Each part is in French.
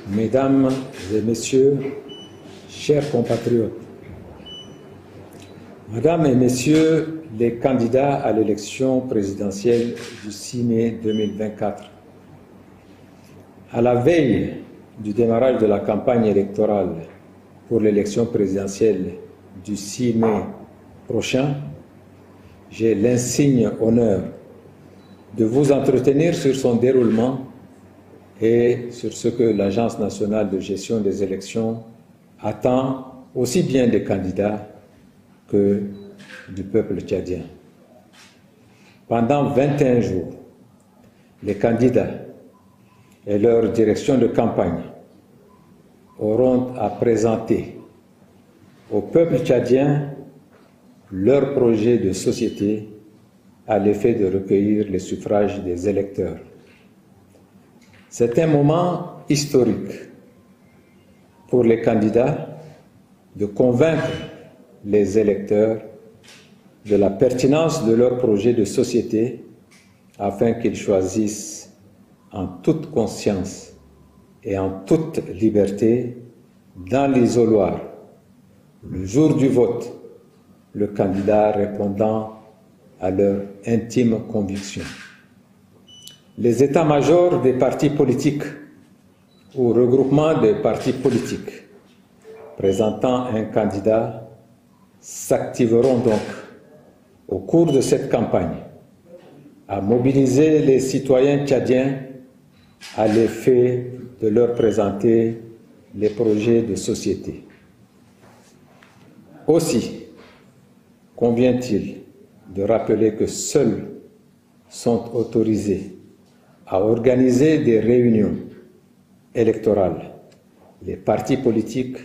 Mesdames et Messieurs, chers compatriotes, Mesdames et Messieurs les candidats à l'élection présidentielle du 6 mai 2024, à la veille du démarrage de la campagne électorale pour l'élection présidentielle du 6 mai prochain, j'ai l'insigne honneur de vous entretenir sur son déroulement et sur ce que l'Agence nationale de gestion des élections attend aussi bien des candidats que du peuple tchadien. Pendant 21 jours, les candidats et leur direction de campagne auront à présenter au peuple tchadien leur projet de société à l'effet de recueillir les suffrages des électeurs. C'est un moment historique pour les candidats de convaincre les électeurs de la pertinence de leur projet de société afin qu'ils choisissent en toute conscience et en toute liberté, dans l'isoloir, le jour du vote, le candidat répondant à leur intime conviction. Les états-majors des partis politiques ou regroupements de partis politiques présentant un candidat s'activeront donc au cours de cette campagne à mobiliser les citoyens tchadiens à l'effet de leur présenter les projets de société. Aussi, convient-il de rappeler que seuls sont autorisés à organiser des réunions électorales les partis politiques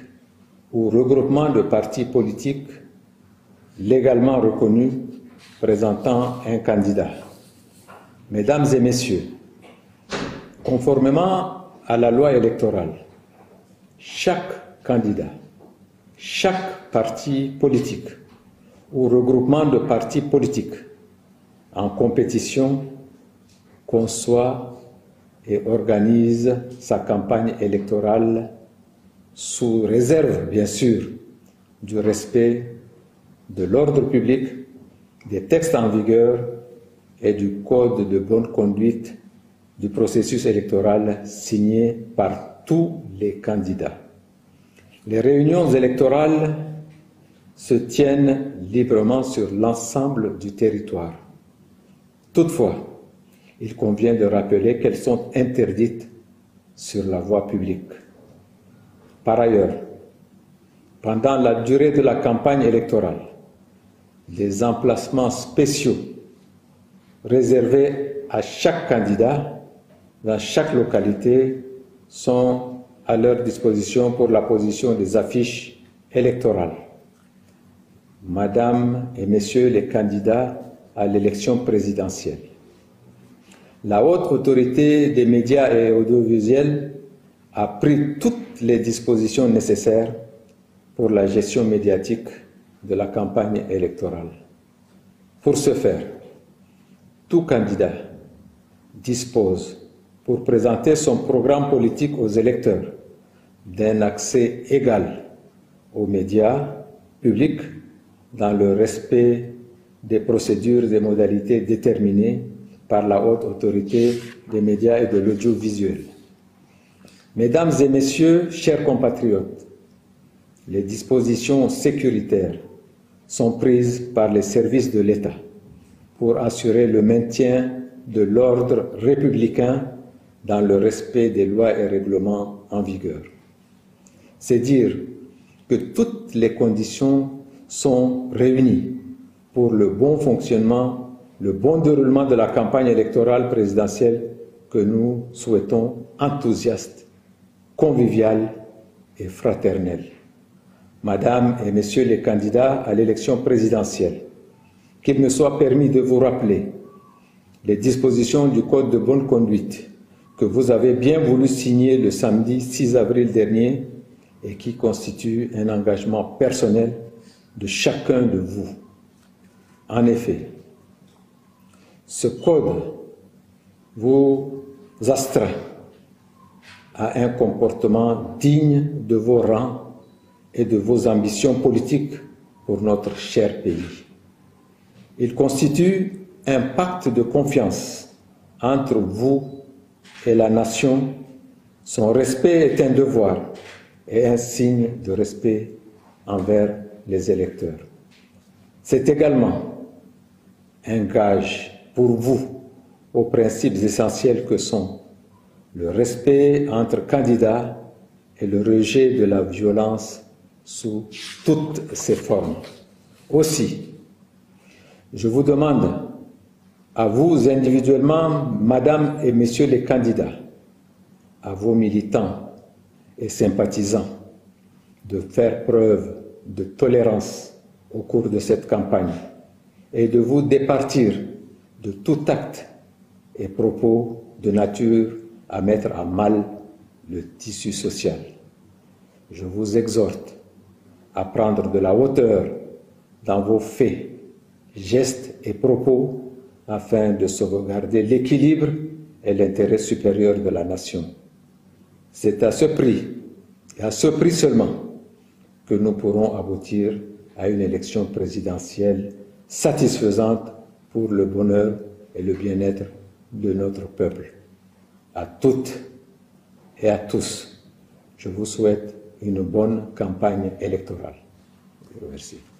ou regroupements de partis politiques légalement reconnus présentant un candidat. Mesdames et Messieurs, conformément à la loi électorale, chaque candidat, chaque parti politique ou regroupement de partis politiques en compétition conçoit et organise sa campagne électorale sous réserve, bien sûr, du respect de l'ordre public, des textes en vigueur et du code de bonne conduite du processus électoral signé par tous les candidats. Les réunions électorales se tiennent librement sur l'ensemble du territoire. Toutefois, il convient de rappeler qu'elles sont interdites sur la voie publique. Par ailleurs, pendant la durée de la campagne électorale, des emplacements spéciaux réservés à chaque candidat dans chaque localité sont à leur disposition pour la position des affiches électorales. Mesdames et Messieurs les candidats à l'élection présidentielle, la haute autorité des médias et audiovisuels a pris toutes les dispositions nécessaires pour la gestion médiatique de la campagne électorale. Pour ce faire, tout candidat dispose, pour présenter son programme politique aux électeurs, d'un accès égal aux médias publics dans le respect des procédures et modalités déterminées par la haute autorité des médias et de l'audiovisuel. Mesdames et Messieurs, chers compatriotes, les dispositions sécuritaires sont prises par les services de l'État pour assurer le maintien de l'ordre républicain dans le respect des lois et règlements en vigueur. C'est dire que toutes les conditions sont réunies pour le bon fonctionnement, le bon déroulement de la campagne électorale présidentielle que nous souhaitons enthousiaste, conviviale et fraternelle. Mesdames et Messieurs les candidats à l'élection présidentielle, qu'il me soit permis de vous rappeler les dispositions du Code de bonne conduite que vous avez bien voulu signer le samedi 6 avril dernier et qui constituent un engagement personnel de chacun de vous. En effet, ce code vous astreint à un comportement digne de vos rangs et de vos ambitions politiques pour notre cher pays. Il constitue un pacte de confiance entre vous et la nation. Son respect est un devoir et un signe de respect envers les électeurs. C'est également un gage pour vous aux principes essentiels que sont le respect entre candidats et le rejet de la violence sous toutes ses formes. Aussi, je vous demande, à vous individuellement, Madame et Messieurs les candidats, à vos militants et sympathisants, de faire preuve de tolérance au cours de cette campagne et de vous départir de tout acte et propos de nature à mettre à mal le tissu social. Je vous exhorte à prendre de la hauteur dans vos faits, gestes et propos afin de sauvegarder l'équilibre et l'intérêt supérieur de la nation. C'est à ce prix, et à ce prix seulement, que nous pourrons aboutir à une élection présidentielle satisfaisante pour le bonheur et le bien-être de notre peuple. À toutes et à tous, je vous souhaite une bonne campagne électorale. Je vous remercie.